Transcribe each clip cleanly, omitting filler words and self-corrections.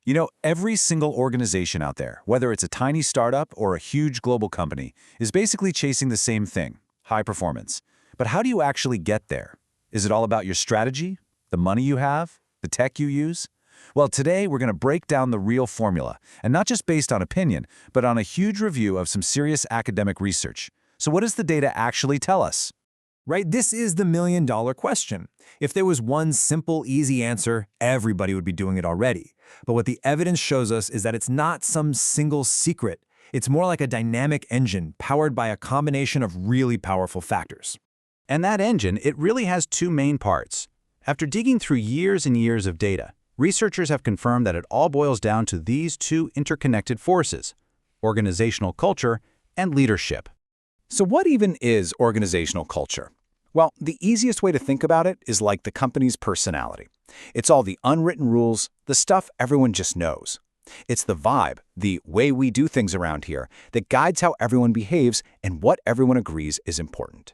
You know, every single organization out there, whether it's a tiny startup or a huge global company, is basically chasing the same thing, high performance. But how do you actually get there? Is it all about your strategy, the money you have, the tech you use? Well, today we're going to break down the real formula, and not just based on opinion, but on a huge review of some serious academic research. So what does the data actually tell us? Right? This is the million-dollar question. If there was one simple, easy answer, everybody would be doing it already. But what the evidence shows us is that it's not some single secret. It's more like a dynamic engine powered by a combination of really powerful factors. And that engine, it really has two main parts. After digging through years and years of data, researchers have confirmed that it all boils down to these two interconnected forces: organizational culture and leadership. So what even is organizational culture? Well, the easiest way to think about it is like the company's personality. It's all the unwritten rules, the stuff everyone just knows. It's the vibe, the way we do things around here, that guides how everyone behaves and what everyone agrees is important.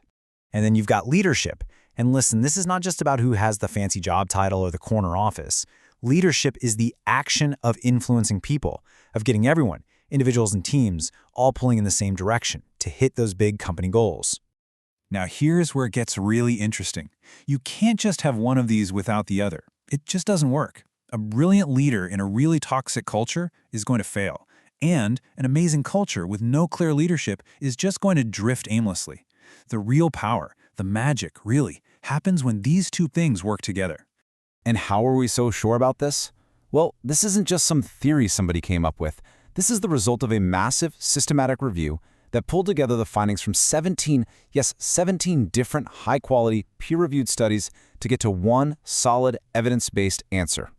And then you've got leadership. And listen, this is not just about who has the fancy job title or the corner office. Leadership is the action of influencing people, of getting everyone, individuals and teams, all pulling in the same direction to hit those big company goals. Now here's where it gets really interesting. You can't just have one of these without the other. It just doesn't work. A brilliant leader in a really toxic culture is going to fail. And an amazing culture with no clear leadership is just going to drift aimlessly. The real power, the magic, really, happens when these two things work together. And how are we so sure about this? Well, this isn't just some theory somebody came up with. This is the result of a massive, systematic review that pulled together the findings from 17 different high-quality, peer-reviewed studies to get to one solid, evidence-based answer.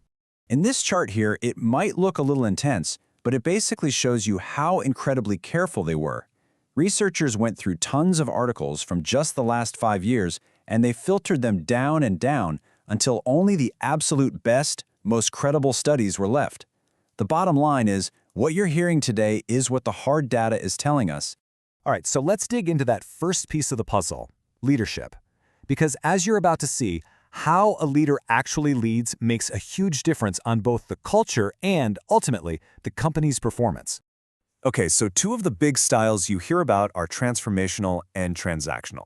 In this chart here, it might look a little intense, but it basically shows you how incredibly careful they were. Researchers went through tons of articles from just the last 5 years, and they filtered them down and down until only the absolute best, most credible studies were left. The bottom line is, what you're hearing today is what the hard data is telling us. All right, so let's dig into that first piece of the puzzle, leadership. Because as you're about to see, how a leader actually leads makes a huge difference on both the culture and, ultimately, the company's performance. Okay, so two of the big styles you hear about are transformational and transactional.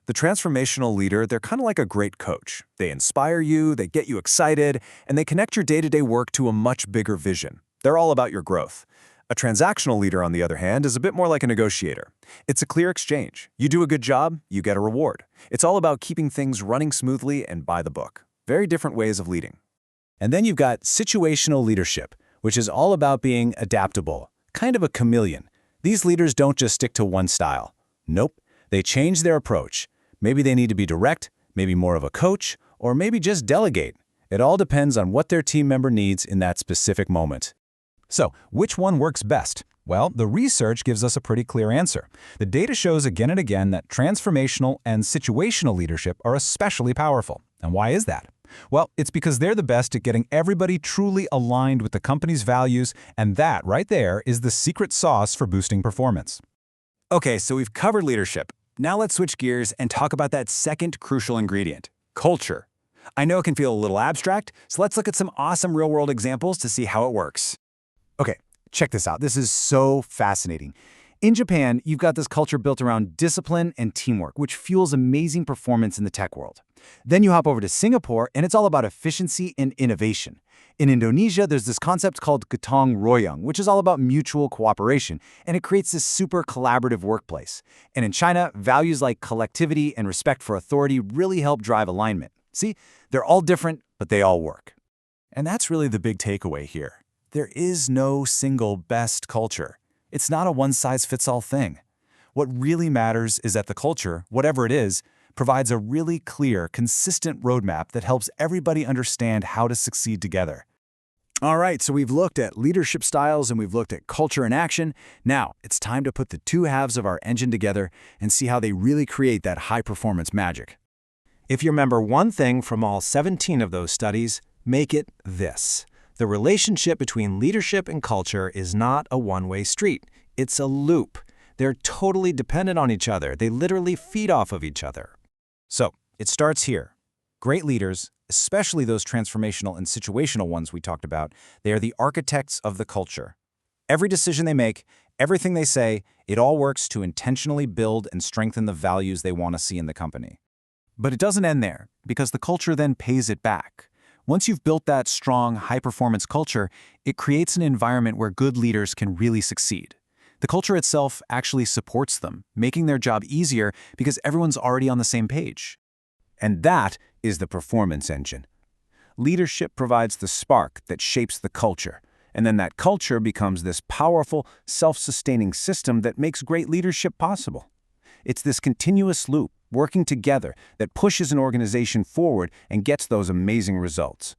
The transformational leader, they're kind of like a great coach. They inspire you, they get you excited, and they connect your day-to-day work to a much bigger vision. They're all about your growth. A transactional leader, on the other hand, is a bit more like a negotiator. It's a clear exchange. You do a good job, you get a reward. It's all about keeping things running smoothly and by the book. Very different ways of leading. And then you've got situational leadership, which is all about being adaptable, kind of a chameleon. These leaders don't just stick to one style. Nope, they change their approach. Maybe they need to be direct, maybe more of a coach, or maybe just delegate. It all depends on what their team member needs in that specific moment. So, which one works best? Well, the research gives us a pretty clear answer. The data shows again and again that transformational and situational leadership are especially powerful. And why is that? Well, it's because they're the best at getting everybody truly aligned with the company's values, and that right there is the secret sauce for boosting performance. Okay, so we've covered leadership. Now let's switch gears and talk about that second crucial ingredient, culture. I know it can feel a little abstract, so let's look at some awesome real-world examples to see how it works. Okay, check this out. This is so fascinating. In Japan, you've got this culture built around discipline and teamwork, which fuels amazing performance in the tech world. Then you hop over to Singapore, and it's all about efficiency and innovation. In Indonesia, there's this concept called gotong royong, which is all about mutual cooperation, and it creates this super collaborative workplace. And in China, values like collectivity and respect for authority really help drive alignment. See, they're all different, but they all work. And that's really the big takeaway here. There is no single best culture. It's not a one-size-fits-all thing. What really matters is that the culture, whatever it is, provides a really clear, consistent roadmap that helps everybody understand how to succeed together. All right, so we've looked at leadership styles and we've looked at culture in action. Now, it's time to put the two halves of our engine together and see how they really create that high-performance magic. If you remember one thing from all 17 of those studies, make it this. The relationship between leadership and culture is not a one-way street. It's a loop. They're totally dependent on each other. They literally feed off of each other. So, it starts here. Great leaders, especially those transformational and situational ones we talked about, they are the architects of the culture. Every decision they make, everything they say, it all works to intentionally build and strengthen the values they want to see in the company. But it doesn't end there, because the culture then pays it back. Once you've built that strong, high-performance culture, it creates an environment where good leaders can really succeed. The culture itself actually supports them, making their job easier because everyone's already on the same page. And that is the performance engine. Leadership provides the spark that shapes the culture, and then that culture becomes this powerful, self-sustaining system that makes great leadership possible. It's this continuous loop, working together, that pushes an organization forward and gets those amazing results.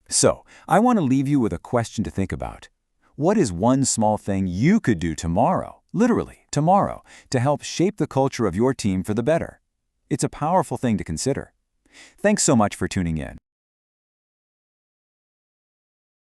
So, I want to leave you with a question to think about. What is one small thing you could do tomorrow, literally tomorrow, to help shape the culture of your team for the better? It's a powerful thing to consider. Thanks so much for tuning in.